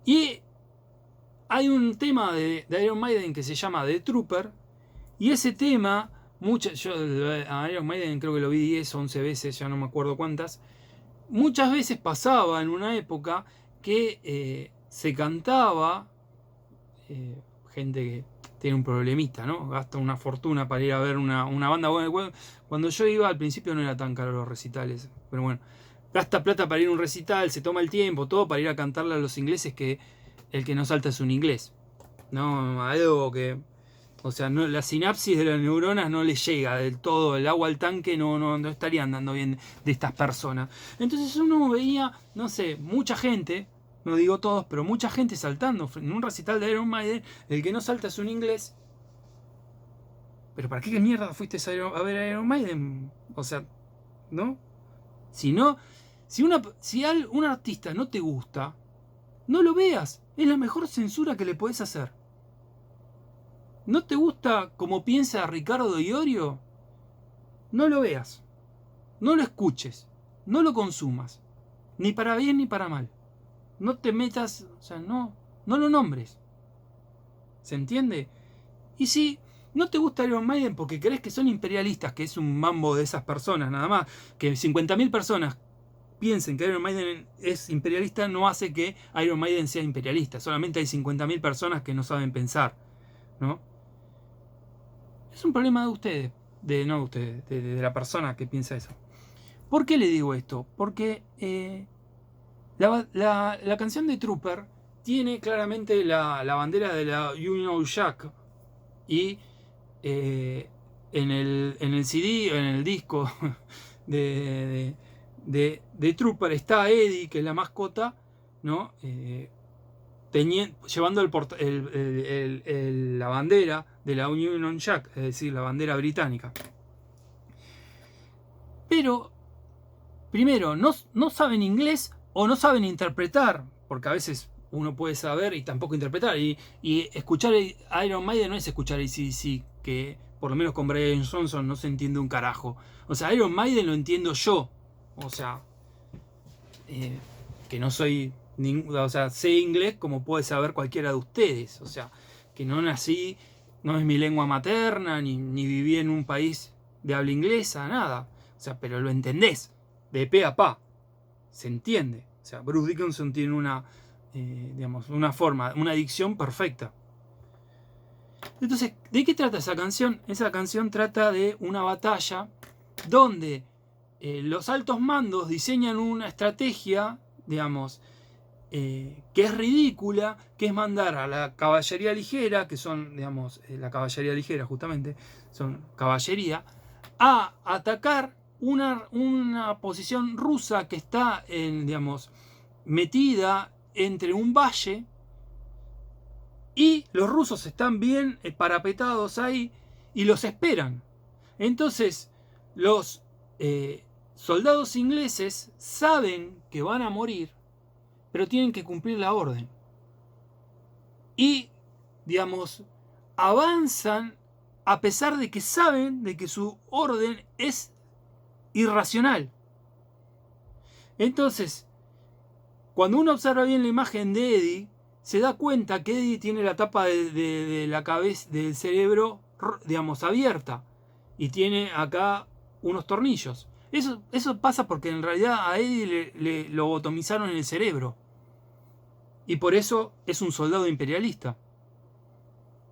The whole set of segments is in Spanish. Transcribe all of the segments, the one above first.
Y hay un tema de Iron Maiden que se llama The Trooper. Y ese tema, yo a Iron Maiden creo que lo vi 10 o 11 veces, ya no me acuerdo cuántas. Muchas veces pasaba en una época que se cantaba, gente que tiene un problemita, ¿no? Gasta una fortuna para ir a ver una banda. Bueno, cuando yo iba al principio no era tan caro los recitales, pero bueno, gasta plata para ir a un recital, se toma el tiempo, todo para ir a cantarle a los ingleses que el que no salta es un inglés. No, algo que, o sea, no, la sinapsis de las neuronas no le llega del todo, el agua al tanque no estaría andando bien de estas personas. Entonces uno veía, no sé, mucha gente, no digo todos, pero mucha gente saltando en un recital de Iron Maiden, el que no salta es un inglés. Pero ¿para qué mierda fuiste a ver a Iron Maiden? O sea, ¿no? Si no, si un artista no te gusta, no lo veas. Es la mejor censura que le podés hacer. ¿No te gusta como piensa Ricardo Iorio? No lo veas. No lo escuches. No lo consumas. Ni para bien ni para mal. No te metas, o sea, no lo nombres. ¿Se entiende? Y si no te gusta Iron Maiden porque crees que son imperialistas, que es un mambo de esas personas nada más, que 50.000 personas piensen que Iron Maiden es imperialista, no hace que Iron Maiden sea imperialista. Solamente hay 50.000 personas que no saben pensar, ¿no? Es un problema de ustedes, no de ustedes, de la persona que piensa eso. ¿Por qué le digo esto? Porque la canción de Trooper tiene claramente la bandera de la Union Jack. Y en el CD, en el disco de Trooper está Eddie, que es la mascota, ¿no? Llevando la bandera de la Union Jack, es decir, la bandera británica. Pero, primero, no saben inglés o no saben interpretar, porque a veces uno puede saber y tampoco interpretar. Y escuchar Iron Maiden no es escuchar AC/DC, que por lo menos con Brian Johnson no se entiende un carajo. O sea, Iron Maiden lo entiendo yo. O sea, que no soy o sea, sé inglés como puede saber cualquiera de ustedes. O sea, que no nací, no es mi lengua materna, ni viví en un país de habla inglesa, nada. O sea, pero lo entendés, de pe a pa. Se entiende. O sea, Bruce Dickinson tiene una forma, una dicción perfecta. Entonces, ¿de qué trata esa canción? Esa canción trata de una batalla donde los altos mandos diseñan una estrategia, digamos, que es ridícula, que es mandar a la caballería ligera, que son, digamos, la caballería ligera justamente, son caballería, a atacar una posición rusa que está, digamos, metida entre un valle, y los rusos están bien parapetados ahí y los esperan. Entonces, los soldados ingleses saben que van a morir, pero tienen que cumplir la orden. Y, digamos, avanzan a pesar de que saben de que su orden es irracional. Entonces, cuando uno observa bien la imagen de Eddie, se da cuenta que Eddie tiene la tapa de la cabeza, del cerebro, digamos, abierta. Y tiene acá unos tornillos. Eso pasa porque en realidad a Eddie le lobotomizaron en el cerebro. Y por eso es un soldado imperialista.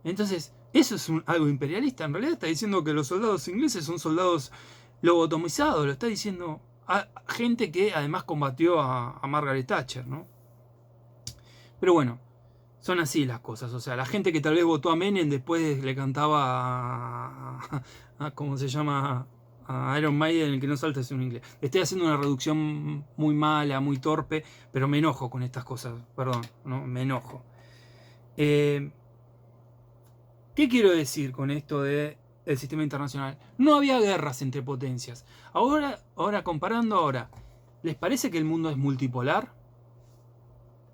Entonces, eso es algo imperialista. En realidad está diciendo que los soldados ingleses son soldados lobotomizados. Lo está diciendo a gente que además combatió a Margaret Thatcher, ¿no? Pero bueno, son así las cosas. O sea, la gente que tal vez votó a Menem después le cantaba ¿cómo se llama? A Iron Maiden, el que no salta es un inglés. Estoy haciendo una reducción muy mala, muy torpe, pero me enojo con estas cosas. Perdón, ¿no? Me enojo. ¿Qué quiero decir con esto del sistema internacional? No había guerras entre potencias. Ahora, comparando ahora, ¿les parece que el mundo es multipolar?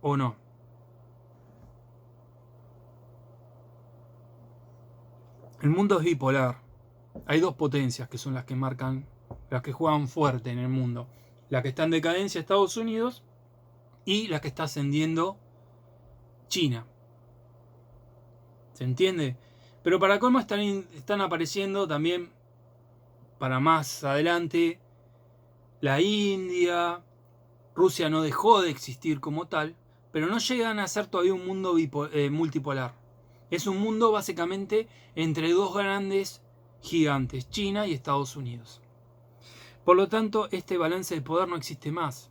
¿O no? El mundo es bipolar. Hay dos potencias que son las que marcan, las que juegan fuerte en el mundo. La que está en decadencia, Estados Unidos, y la que está ascendiendo, China. ¿Se entiende? Pero para colmo están apareciendo también, para más adelante, la India. Rusia no dejó de existir como tal, pero no llegan a ser todavía un mundo multipolar. Es un mundo básicamente entre dos grandes gigantes, China y Estados Unidos. Por lo tanto, este balance de poder no existe más.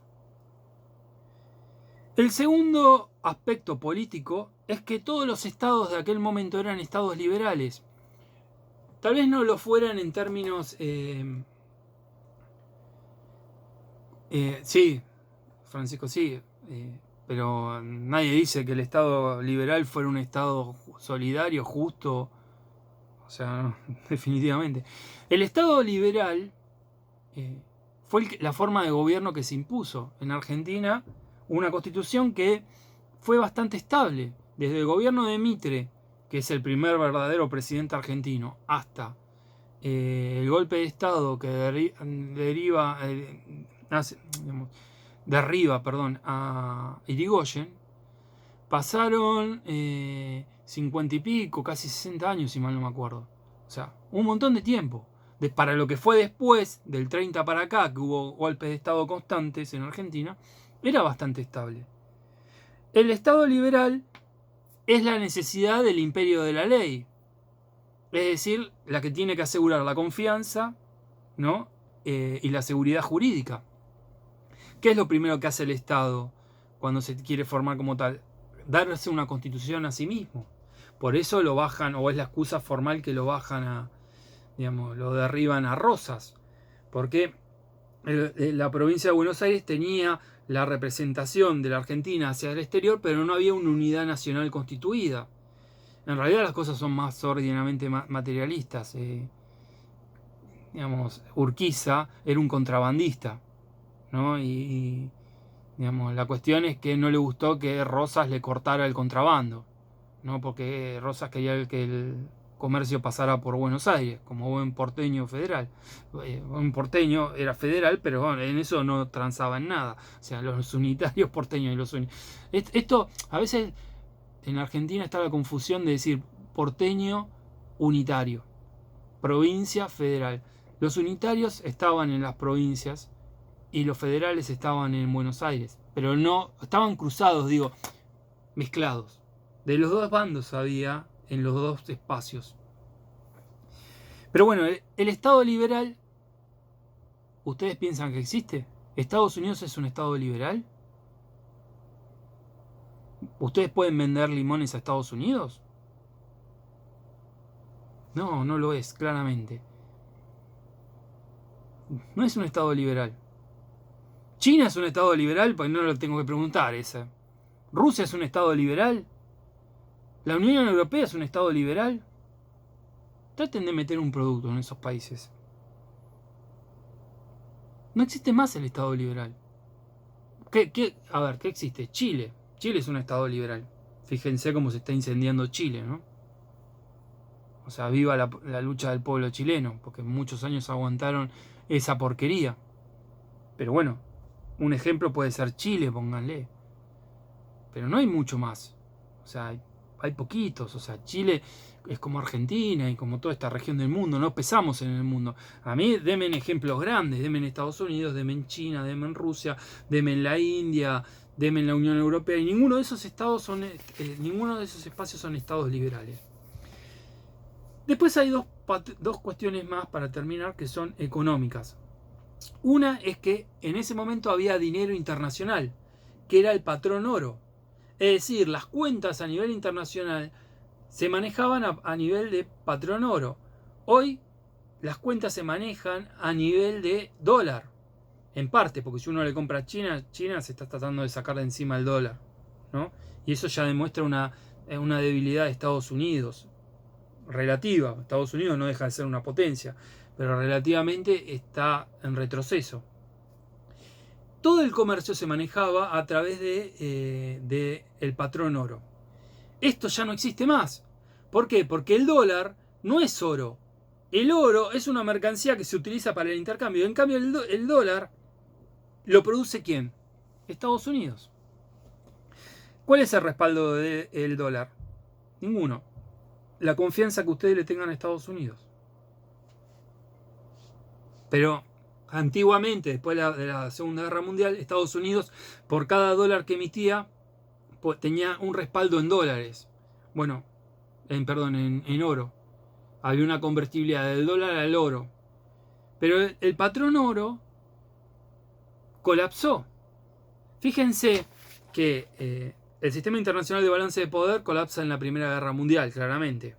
El segundo aspecto político es que todos los estados de aquel momento eran estados liberales. Tal vez no lo fueran en términos... sí, Francisco, sí, pero nadie dice que el Estado liberal fuera un Estado solidario, justo. O sea, no, definitivamente. El Estado liberal fue la forma de gobierno que se impuso. En Argentina, una constitución que fue bastante estable. Desde el gobierno de Mitre, que es el primer verdadero presidente argentino, hasta el golpe de Estado que derriba a Irigoyen, pasaron 50 y pico, casi 60 años, si mal no me acuerdo. O sea, un montón de tiempo. Para lo que fue después, del 30 para acá, que hubo golpes de Estado constantes en Argentina, era bastante estable. El Estado liberal es la necesidad del imperio de la ley. Es decir, la que tiene que asegurar la confianza, ¿no? Y la seguridad jurídica. ¿Qué es lo primero que hace el Estado cuando se quiere formar como tal? Darse una constitución a sí mismo. Por eso lo bajan, o es la excusa formal que lo bajan lo derriban a Rosas. Porque la provincia de Buenos Aires tenía la representación de la Argentina hacia el exterior, pero no había una unidad nacional constituida. En realidad las cosas son más ordinariamente materialistas. Urquiza era un contrabandista, ¿no? Y la cuestión es que no le gustó que Rosas le cortara el contrabando, ¿no? Porque Rosas quería que el comercio pasara por Buenos Aires, como buen porteño federal. Un porteño era federal, pero bueno, en eso no transaba en nada. O sea, los unitarios porteños y los esto, a veces en Argentina está la confusión de decir porteño unitario, provincia federal. Los unitarios estaban en las provincias y los federales estaban en Buenos Aires, pero no estaban cruzados, mezclados. De los dos bandos había en los dos espacios. Pero bueno, el Estado liberal, ¿ustedes piensan que existe? ¿Estados Unidos es un Estado liberal? ¿Ustedes pueden vender limones a Estados Unidos? No, no lo es, claramente. No es un Estado liberal. ¿China es un Estado liberal? Pues no lo tengo que preguntar esa. ¿Rusia es un Estado liberal? ¿La Unión Europea es un Estado liberal? Traten de meter un producto en esos países. No existe más el Estado liberal. A ver, ¿qué existe? Chile. Chile es un Estado liberal. Fíjense cómo se está incendiando Chile, ¿no? O sea, viva la lucha del pueblo chileno, porque muchos años aguantaron esa porquería. Pero bueno, un ejemplo puede ser Chile, pónganle. Pero no hay mucho más. O sea, hay poquitos. O sea, Chile es como Argentina y como toda esta región del mundo. No pesamos en el mundo. A mí, denme ejemplos grandes. Denme en Estados Unidos, denme en China, denme en Rusia, denme en la India, denme en la Unión Europea. Y ninguno de esos estados ninguno de esos espacios son estados liberales. Después hay dos cuestiones más para terminar que son económicas. Una es que en ese momento había dinero internacional, que era el patrón oro. Es decir, las cuentas a nivel internacional se manejaban a nivel de patrón oro. Hoy las cuentas se manejan a nivel de dólar. En parte, porque si uno le compra a China, China se está tratando de sacar de encima el dólar, ¿no? Y eso ya demuestra una debilidad de Estados Unidos. Relativa. Estados Unidos no deja de ser una potencia, pero relativamente está en retroceso. Todo el comercio se manejaba a través de el patrón oro. Esto ya no existe más. ¿Por qué? Porque el dólar no es oro. El oro es una mercancía que se utiliza para el intercambio. En cambio, el dólar lo produce ¿quién? Estados Unidos. ¿Cuál es el respaldo del dólar? Ninguno. La confianza que ustedes le tengan a Estados Unidos. Pero antiguamente, después de la Segunda Guerra Mundial, Estados Unidos, por cada dólar que emitía, tenía un respaldo en dólares. Bueno, en oro. Había una convertibilidad del dólar al oro. Pero el patrón oro colapsó. Fíjense que el sistema internacional de balance de poder colapsa en la Primera Guerra Mundial, claramente.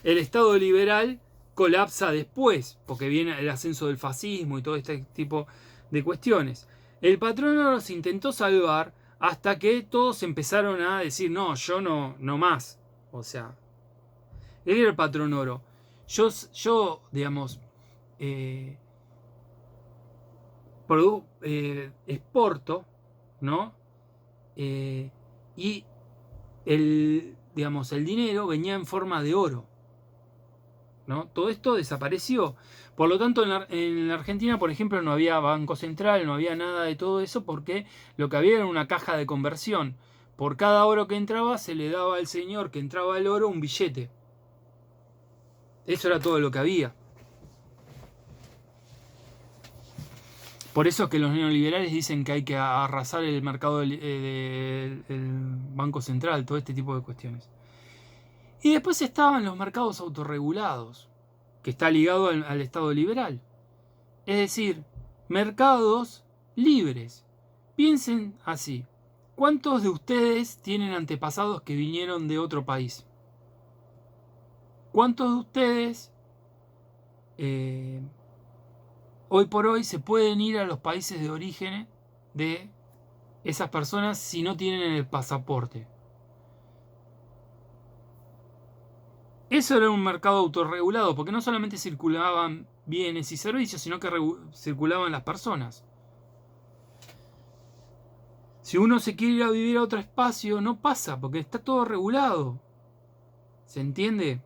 El Estado liberal colapsa después, porque viene el ascenso del fascismo y todo este tipo de cuestiones. El patrón oro se intentó salvar hasta que todos empezaron a decir, no, yo no más. O sea, él era el patrón oro. Yo digamos, exporto, ¿no? Y digamos, el dinero venía en forma de oro, ¿no? Todo esto desapareció. Por lo tanto, en la Argentina, por ejemplo, no había Banco Central, no había nada de todo eso, porque lo que había era una caja de conversión. Por cada oro que entraba, se le daba al señor que entraba el oro un billete. Eso era todo lo que había. Por eso es que los neoliberales dicen que hay que arrasar el mercado del Banco Central, todo este tipo de cuestiones. Y después estaban los mercados autorregulados, que está ligado al Estado liberal. Es decir, mercados libres. Piensen así. ¿Cuántos de ustedes tienen antepasados que vinieron de otro país? ¿Cuántos de ustedes hoy por hoy se pueden ir a los países de origen de esas personas si no tienen el pasaporte? Eso era un mercado autorregulado, porque no solamente circulaban bienes y servicios, sino que circulaban las personas. Si uno se quiere ir a vivir a otro espacio, no pasa, porque está todo regulado. ¿Se entiende?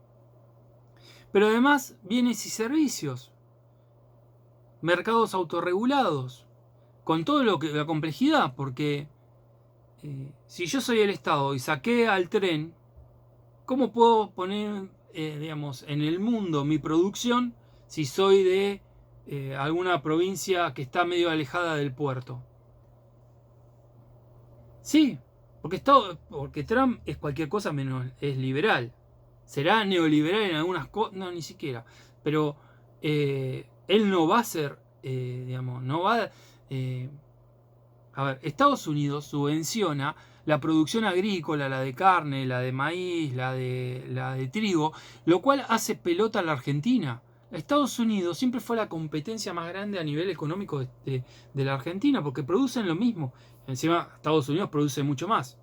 Pero además, bienes y servicios. Mercados autorregulados. Con todo la complejidad, porque si yo soy el Estado y saqué al tren, ¿cómo puedo poner, digamos, en el mundo mi producción si soy de alguna provincia que está medio alejada del puerto? Sí, porque Trump es cualquier cosa menos es liberal. Será neoliberal en algunas cosas, no, ni siquiera. Pero él no va a ser, digamos, no va a ver, Estados Unidos subvenciona la producción agrícola, la de carne, la de maíz, la de trigo, lo cual hace pelota a la Argentina. Estados Unidos siempre fue la competencia más grande a nivel económico de la Argentina, porque producen lo mismo. Encima, Estados Unidos produce mucho más.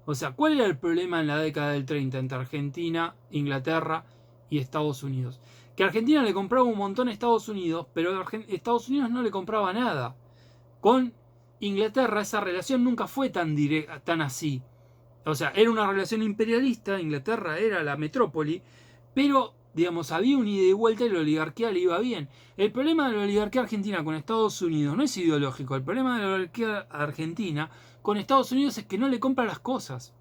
O sea, ¿cuál era el problema en la década del 30 entre Argentina, Inglaterra y Estados Unidos? Que Argentina le compraba un montón a Estados Unidos, pero Estados Unidos no le compraba nada. Con Inglaterra esa relación nunca fue tan directa, tan así. O sea, era una relación imperialista, Inglaterra era la metrópoli, pero, digamos, había un ida y vuelta y la oligarquía le iba bien. El problema de la oligarquía argentina con Estados Unidos no es ideológico, el problema de la oligarquía argentina con Estados Unidos es que no le compra las cosas.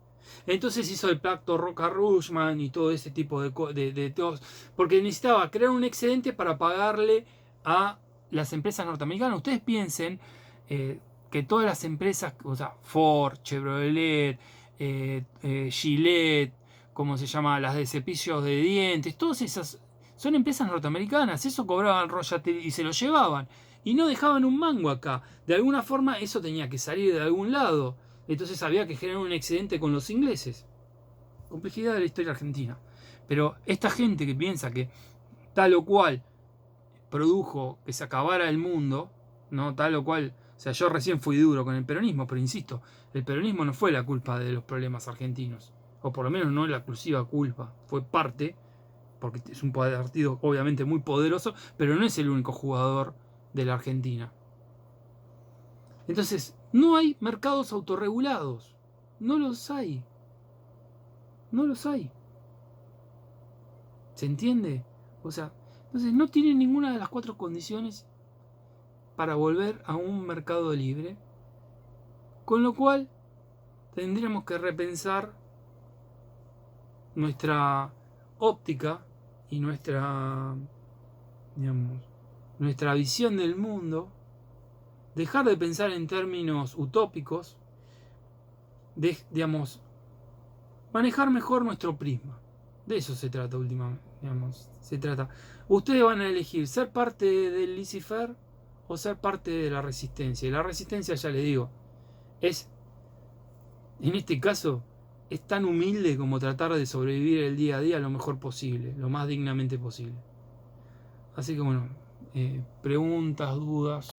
Entonces hizo el pacto Roca-Rushman y todo ese tipo de todos, porque necesitaba crear un excedente para pagarle a las empresas norteamericanas. Ustedes piensen que todas las empresas, o sea, Ford, Chevrolet, Gillette, como se llama, las de cepillos de dientes, todas esas son empresas norteamericanas. Eso cobraban royalty y se lo llevaban. Y no dejaban un mango acá. De alguna forma eso tenía que salir de algún lado. Entonces había que generar un excedente con los ingleses. Complejidad de la historia argentina. Pero esta gente que piensa que tal o cual produjo que se acabara el mundo, ¿no? Tal o cual. O sea, yo recién fui duro con el peronismo, pero insisto, el peronismo no fue la culpa de los problemas argentinos. O por lo menos no la exclusiva culpa. Fue parte, porque es un partido obviamente muy poderoso, pero no es el único jugador de la Argentina. Entonces, no hay mercados autorregulados. No los hay. No los hay. ¿Se entiende? O sea, entonces no tienen ninguna de las cuatro condiciones para volver a un mercado libre. Con lo cual, tendríamos que repensar nuestra óptica y nuestra, digamos, nuestra visión del mundo, dejar de pensar en términos utópicos, digamos, manejar mejor nuestro prisma. De eso se trata últimamente, digamos, se trata. Ustedes van a elegir ser parte del Lucifer o ser parte de la resistencia. Y la resistencia, ya les digo, es, en este caso, es tan humilde como tratar de sobrevivir el día a día lo mejor posible, lo más dignamente posible. Así que bueno, preguntas, dudas.